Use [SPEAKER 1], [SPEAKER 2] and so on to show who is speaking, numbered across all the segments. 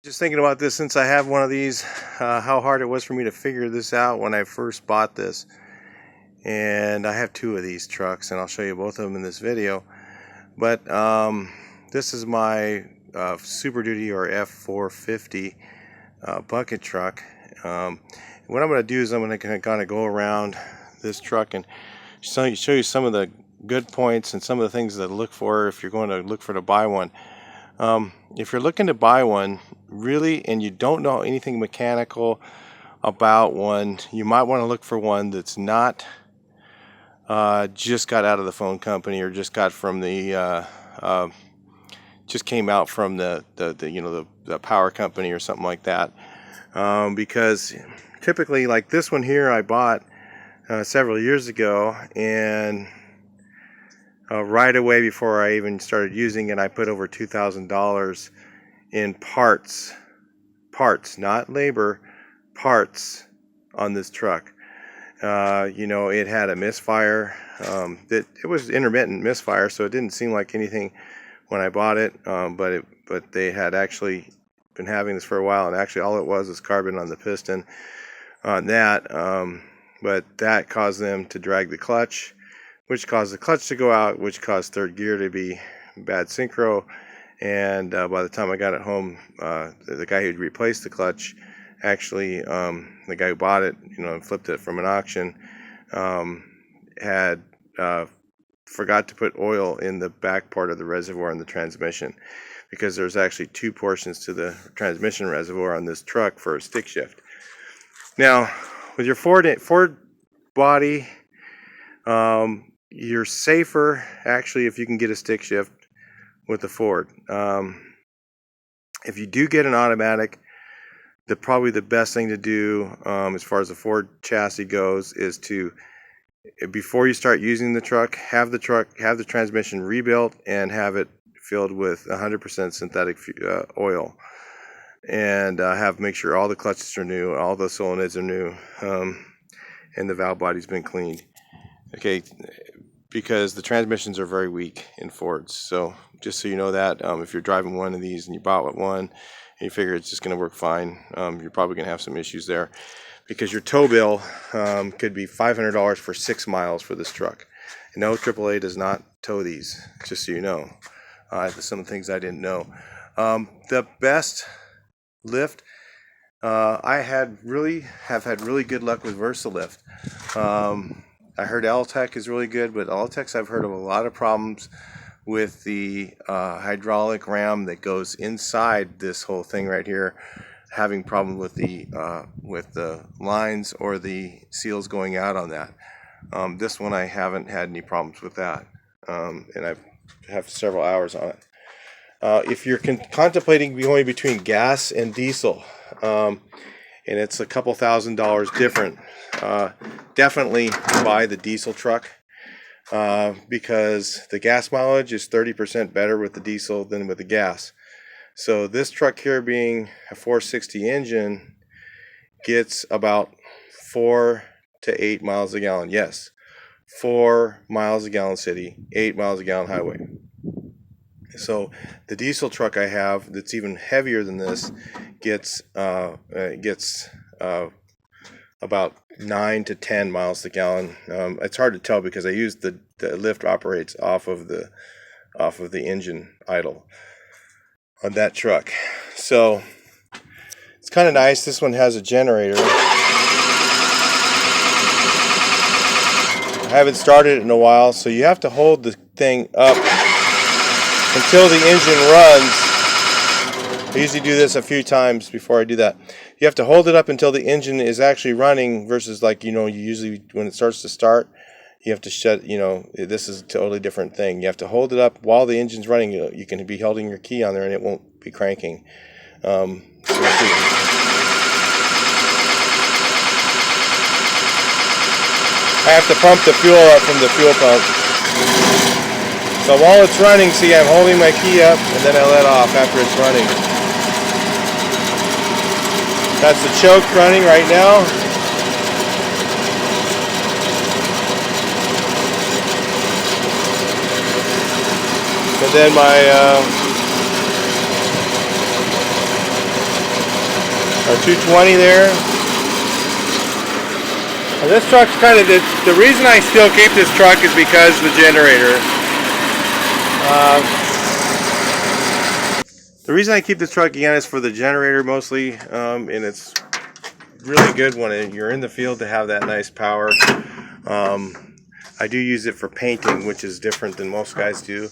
[SPEAKER 1] Just thinking about this since I have one of these, how hard it was for me to figure this out when I first bought this. And I have two of these trucks, and I'll show you both of them in this video. But this is my Super Duty or F450 bucket truck. What I'm going to do is I'm going to kind of go around this truck and show you some of the good points and some of the things to look for if you're going to look for to buy one. If you're looking to buy one, really, and you don't know anything mechanical about one, you might want to look for one that's not just got out of the phone company or just got from the just came out from the power company or something like that, because typically, like this one here, I bought several years ago, and right away before I even started using it, I put over $2,000 in parts, not labor, parts on this truck. It had a misfire. It was intermittent misfire, so it didn't seem like anything when I bought it. But they had actually been having this for a while, and actually all it was carbon on the piston on that. But that caused them to drag the clutch, which caused the clutch to go out, which caused third gear to be bad synchro. And by the time I got it home, the guy who'd replaced the clutch, actually, the guy who bought it, and flipped it from an auction, had forgot to put oil in the back part of the reservoir in the transmission, because there's actually two portions to the transmission reservoir on this truck for a stick shift. Now, with your Ford body, you're safer actually if you can get a stick shift with the Ford. If you do get an automatic, probably the best thing to do, as far as the Ford chassis goes, is to, before you start using the truck, have the transmission rebuilt and have it filled with 100% synthetic oil, and make sure all the clutches are new, all the solenoids are new, and the valve body's been cleaned. Okay, because the transmissions are very weak in Fords. So just so you know that, if you're driving one of these and you bought one and you figure it's just going to work fine, you're probably going to have some issues there, because your tow bill could be $500 for 6 miles for this truck. And no, AAA does not tow these, just so you know. Some of the things I didn't know. The best lift, I have had really good luck with VersaLift. I heard Altec is really good, but Altec's, I've heard of a lot of problems with the hydraulic ram that goes inside this whole thing right here, having problems with the lines or the seals going out on that. This one I haven't had any problems with that, and I have several hours on it. If you're contemplating going between gas and diesel, and it's a couple $1,000s different, definitely buy the diesel truck, because the gas mileage is 30% better with the diesel than with the gas. So this truck here, being a 460 engine, gets about 4 to 8 miles a gallon. Yes, 4 miles a gallon city, 8 miles a gallon highway. So the diesel truck I have, that's even heavier than this, gets about 9 to 10 miles a gallon. It's hard to tell because I use the lift operates off of the engine idle on that truck. So it's kind of nice. This one has a generator. I haven't started it in a while, so you have to hold the thing up until the engine runs. I usually do this a few times before I do that. You have to hold it up until the engine is actually running, versus like, you usually when it starts to start, you have to shut, this is a totally different thing. You have to hold it up while the engine's running. You can be holding your key on there and it won't be cranking. So we'll see. I have to pump the fuel up from the fuel pump. So while it's running, see, I'm holding my key up and then I let off after it's running. That's the choke running right now. And then my 220 there. And this truck's kind of, the reason I still keep this truck is because the generator. The reason I keep this truck again is for the generator mostly, and it's really good when you're in the field to have that nice power. I do use it for painting, which is different than most guys do.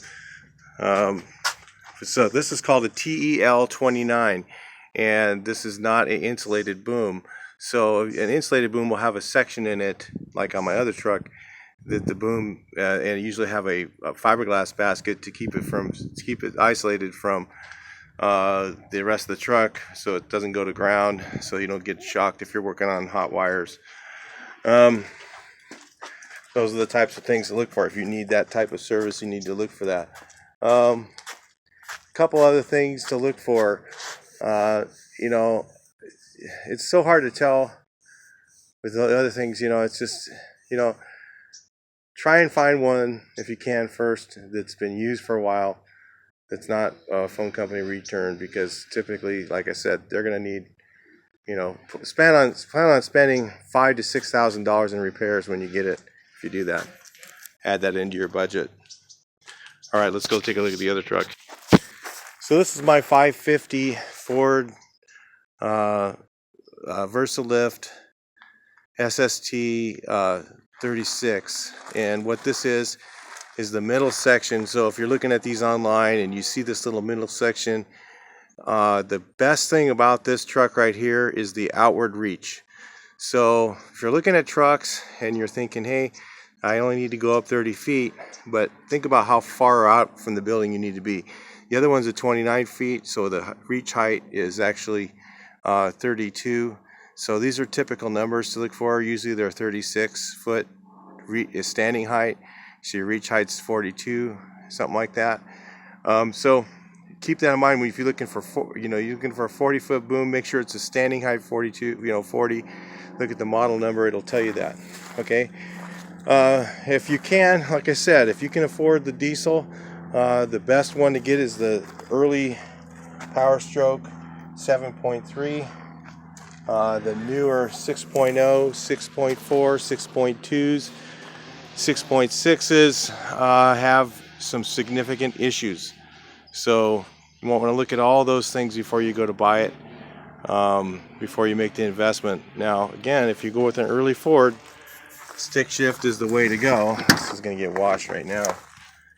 [SPEAKER 1] So this is called a TEL29, and this is not an insulated boom. So an insulated boom will have a section in it, like on my other truck, that the boom, and usually have a fiberglass basket to keep it isolated from the rest of the truck, so it doesn't go to ground, so you don't get shocked if you're working on hot wires. Those are the types of things to look for. If you need that type of service, you need to look for that. A couple other things to look for. You know, it's so hard to tell with the other things. You know, it's just, you know, try and find one if you can first that's been used for a while, that's not a phone company return, because typically, like I said, they're going to need, you know, plan on spending $5,000 to $6,000 in repairs when you get it. If you do that, add that into your budget. All right, let's go take a look at the other truck. So this is my 550 Ford Versalift SST 36, and what this is the middle section. So if you're looking at these online and you see this little middle section, the best thing about this truck right here is the outward reach. So if you're looking at trucks and you're thinking, hey, I only need to go up 30 feet, but think about how far out from the building you need to be. The other one's at 29 feet, so the reach height is actually 32. So these are typical numbers to look for. Usually they're 36 foot standing height. So your reach height's 42, something like that. So keep that in mind when you're looking for, you're looking for a 40-foot boom. Make sure it's a standing height 42, 40. Look at the model number; it'll tell you that. Okay. If you can, like I said, if you can afford the diesel, the best one to get is the early Power Stroke 7.3. The newer 6.0, 6.4, 6.2s, 6.6s have some significant issues. So you want to look at all those things before you go to buy it, before you make the investment. Now, again, if you go with an early Ford, stick shift is the way to go. This is going to get washed right now.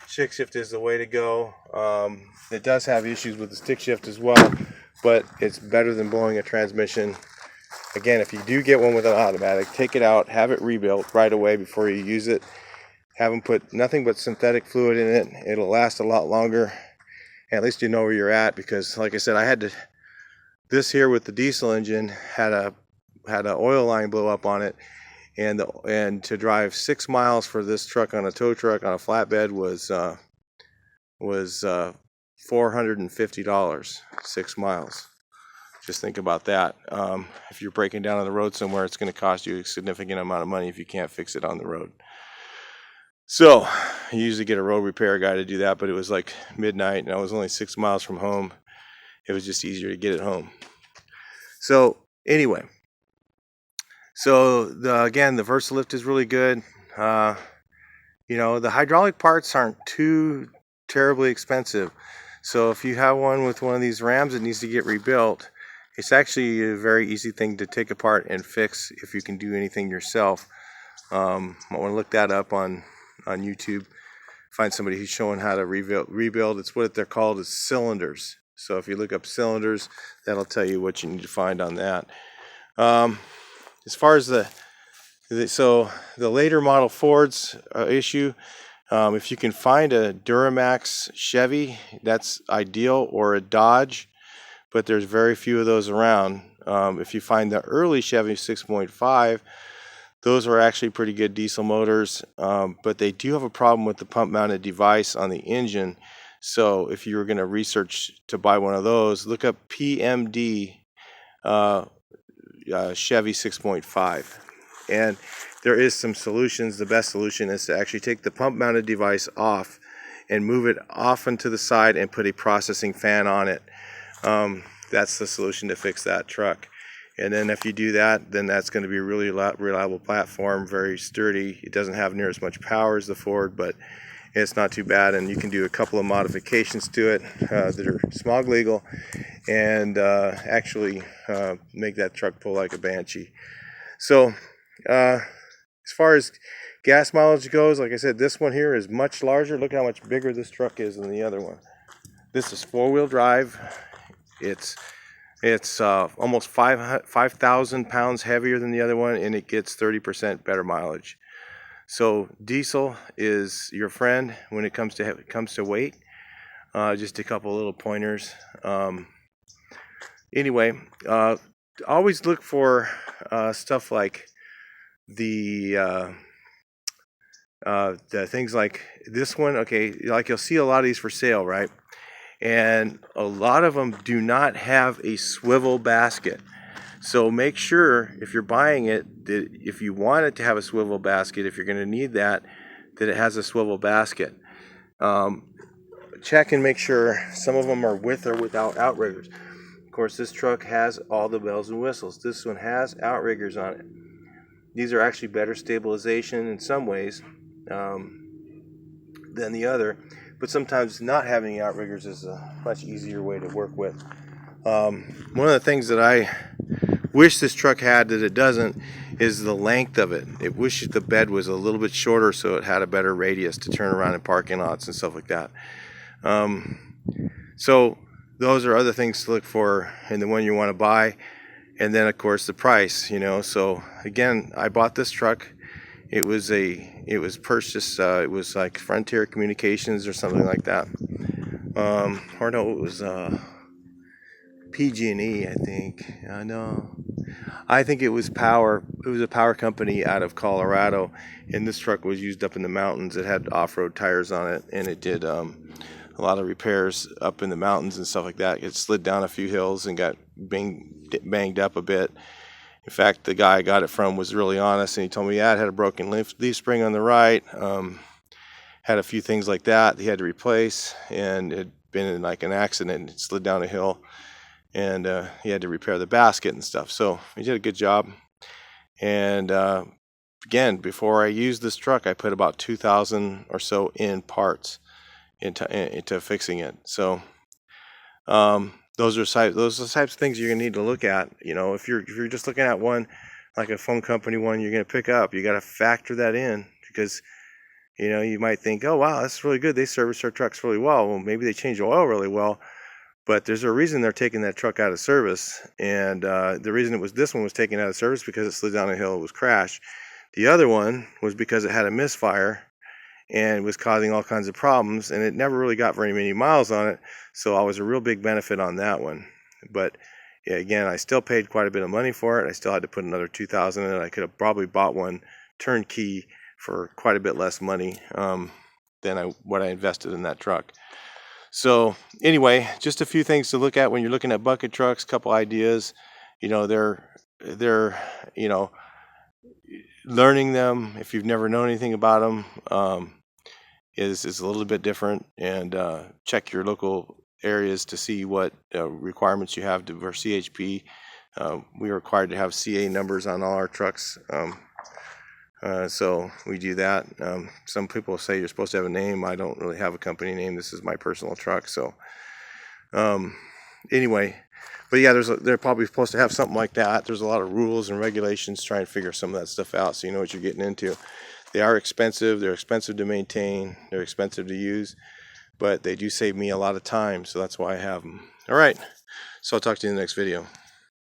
[SPEAKER 1] Stick shift is the way to go. It does have issues with the stick shift as well, but it's better than blowing a transmission. Again, if you do get one with an automatic, take it out, have it rebuilt right away before you use it. Have them put nothing but synthetic fluid in it. It'll last a lot longer. At least you know where you're at, because like I said, this here with the diesel engine had an oil line blow up on it, and to drive 6 miles for this truck on a tow truck on a flatbed was $450, 6 miles. Just think about that. If you're breaking down on the road somewhere, it's going to cost you a significant amount of money if you can't fix it on the road. So I usually get a road repair guy to do that, but it was like midnight and I was only 6 miles from home. It was just easier to get it home. So anyway, again, the Versalift is really good. The hydraulic parts aren't too terribly expensive. So if you have one with one of these Rams that needs to get rebuilt, it's actually a very easy thing to take apart and fix if you can do anything yourself. I want to look that up on YouTube. Find somebody who's showing how to rebuild. It's what they're called is cylinders. So if you look up cylinders, that'll tell you what you need to find on that. As far as the later model Fords issue, if you can find a Duramax Chevy, that's ideal, or a Dodge, but there's very few of those around. If you find the early Chevy 6.5, those are actually pretty good diesel motors, but they do have a problem with the pump mounted device on the engine. So if you were going to research to buy one of those, look up PMD Chevy 6.5. And there is some solutions. The best solution is to actually take the pump mounted device off and move it off into the side and put a processing fan on it. That's the solution to fix that truck. And then if you do that, then that's going to be a really reliable platform, very sturdy. It doesn't have near as much power as the Ford, but it's not too bad. And you can do a couple of modifications to it that are smog legal, and actually make that truck pull like a Banshee. So as far as gas mileage goes, like I said, this one here is much larger. Look how much bigger this truck is than the other one. This is 4-wheel drive. It's almost 5,000 pounds heavier than the other one, and it gets 30% better mileage. So diesel is your friend when it comes to weight. Just a couple little pointers. Anyway, always look for stuff like the things like this one. Okay, like you'll see a lot of these for sale, right? And a lot of them do not have a swivel basket. So make sure if you're buying it, that if you want it to have a swivel basket, if you're going to need that it has a swivel basket. Check and make sure some of them are with or without outriggers. Of course, this truck has all the bells and whistles. This one has outriggers on it. These are actually better stabilization in some ways than the other, but sometimes not having outriggers is a much easier way to work with. One of the things that I wish this truck had that it doesn't is the length of it. It wishes the bed was a little bit shorter so it had a better radius to turn around in parking lots and stuff like that. So those are other things to look for in the one you want to buy. And then of course the price, so again, I bought this truck. It was purchased, it was like Frontier Communications or something like that. Or no, it was PG&E, I think. No, I think it was Power. It was a power company out of Colorado, and this truck was used up in the mountains. It had off-road tires on it, and it did a lot of repairs up in the mountains and stuff like that. It slid down a few hills and got banged up a bit. In fact, the guy I got it from was really honest, and he told me, yeah, it had a broken leaf spring on the right, had a few things like that he had to replace, and it had been in like an accident and it slid down a hill, and he had to repair the basket and stuff. So he did a good job. And again, before I used this truck, I put about 2,000 or so in parts into fixing it. So those are the types of things you're gonna need to look at. If you're just looking at one, like a phone company one you're gonna pick up, you got to factor that in, because you might think, oh wow, that's really good, they service their trucks really well. Maybe they change the oil really well, but there's a reason they're taking that truck out of service. And the reason this one was taken out of service because it slid down a hill, it was crashed. The other one was because it had a misfire and was causing all kinds of problems, and it never really got very many miles on it, so I was a real big benefit on that one. But yeah, again, I still paid quite a bit of money for it. I still had to put another 2,000 in it. I could have probably bought one turnkey for quite a bit less money than what I invested in that truck. So anyway, just a few things to look at when you're looking at bucket trucks. Couple ideas. They're learning them, if you've never known anything about them, is a little bit different. And check your local areas to see what requirements you have for CHP. We are required to have CA numbers on all our trucks, so we do that. Some people say you're supposed to have a name. I don't really have a company name. This is my personal truck. So anyway, but yeah, they're probably supposed to have something like that. There's a lot of rules and regulations. Try and figure some of that stuff out so you know what you're getting into. They are expensive. They're expensive to maintain. They're expensive to use, but they do save me a lot of time, so that's why I have them. All right, so I'll talk to you in the next video.